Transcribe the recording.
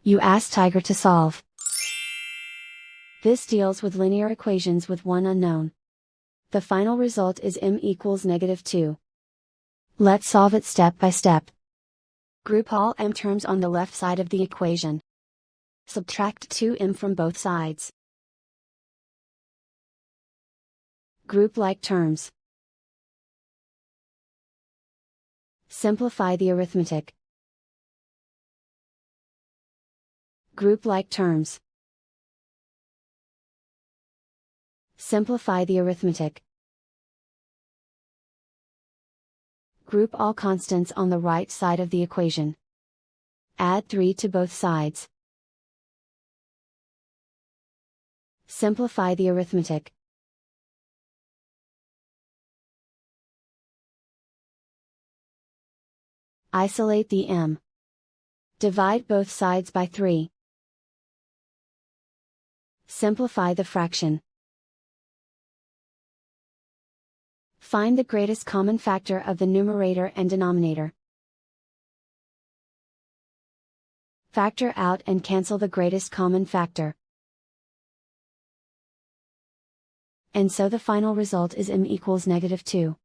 You ask Tiger to solve. This deals with linear equations with one unknown. The final result is m equals -2. Let's solve it step by step. Group all m terms on the left side of the equation. Subtract 2m from both sides. Group like terms. Simplify the arithmetic. Group like terms. Simplify the arithmetic. Group all constants on the right side of the equation. Add 3 to both sides. Simplify the arithmetic. Isolate the m. Divide both sides by 3. Simplify the fraction. Find the greatest common factor of the numerator and denominator. Factor out and cancel the greatest common factor. And so the final result is m equals -2.